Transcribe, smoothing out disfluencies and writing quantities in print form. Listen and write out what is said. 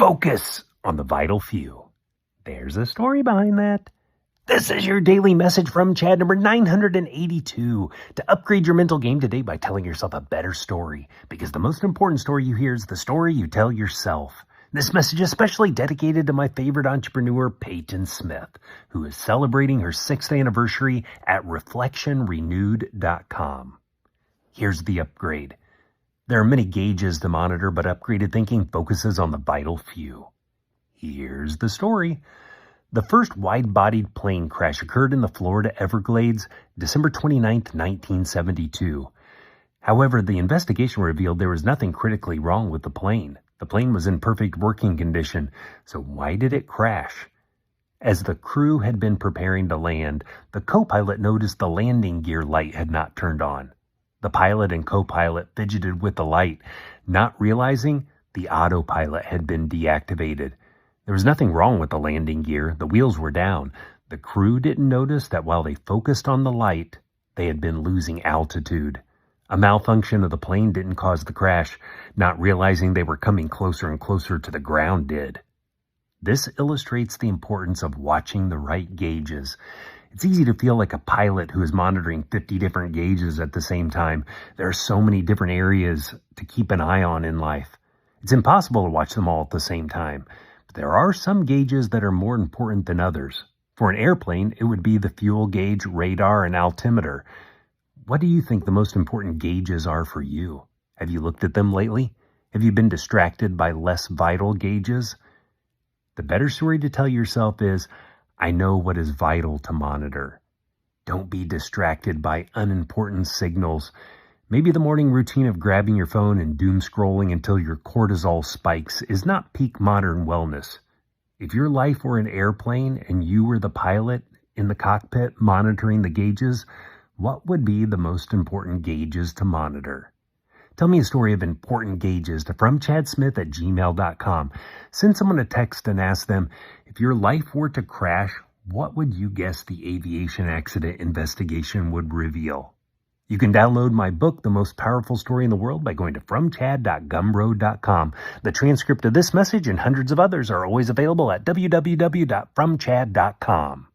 Focus on the vital few. There's a story behind that. This is your daily message from Chad, number 982. To upgrade your mental game today by telling yourself a better story. Because the most important story you hear is the story you tell yourself. This message is especially dedicated to my favorite entrepreneur, Peyton Smith, who is celebrating her 6th anniversary at reflectionrenewed.com. Here's the upgrade. There are many gauges to monitor, but upgraded thinking focuses on the vital few. Here's the story. The first wide-bodied plane crash occurred in the Florida Everglades, December 29, 1972. However, the investigation revealed there was nothing critically wrong with the plane. The plane was in perfect working condition, so why did it crash? As the crew had been preparing to land, the co-pilot noticed the landing gear light had not turned on. The pilot and co-pilot fidgeted with the light, not realizing the autopilot had been deactivated. There was nothing wrong with the landing gear. The wheels were down. The crew didn't notice that while they focused on the light, they had been losing altitude. A malfunction of the plane didn't cause the crash. Not realizing they were coming closer and closer to the ground did. This illustrates the importance of watching the right gauges. It's easy to feel like a pilot who is monitoring 50 different gauges at the same time. There are so many different areas to keep an eye on in life. It's impossible to watch them all at the same time. But there are some gauges that are more important than others. For an airplane, it would be the fuel gauge, radar, and altimeter. What do you think the most important gauges are for you? Have you looked at them lately? Have you been distracted by less vital gauges? The better story to tell yourself is, I know what is vital to monitor. Don't be distracted by unimportant signals. Maybe the morning routine of grabbing your phone and doom scrolling until your cortisol spikes is not peak modern wellness. If your life were an airplane and you were the pilot in the cockpit monitoring the gauges, what would be the most important gauges to monitor? Tell me a story of important gauges to FromChadSmith@gmail.com. Send someone a text and ask them, if your life were to crash, what would you guess the aviation accident investigation would reveal? You can download my book, The Most Powerful Story in the World, by going to FromChad.gumroad.com. The transcript of this message and hundreds of others are always available at www.FromChad.com.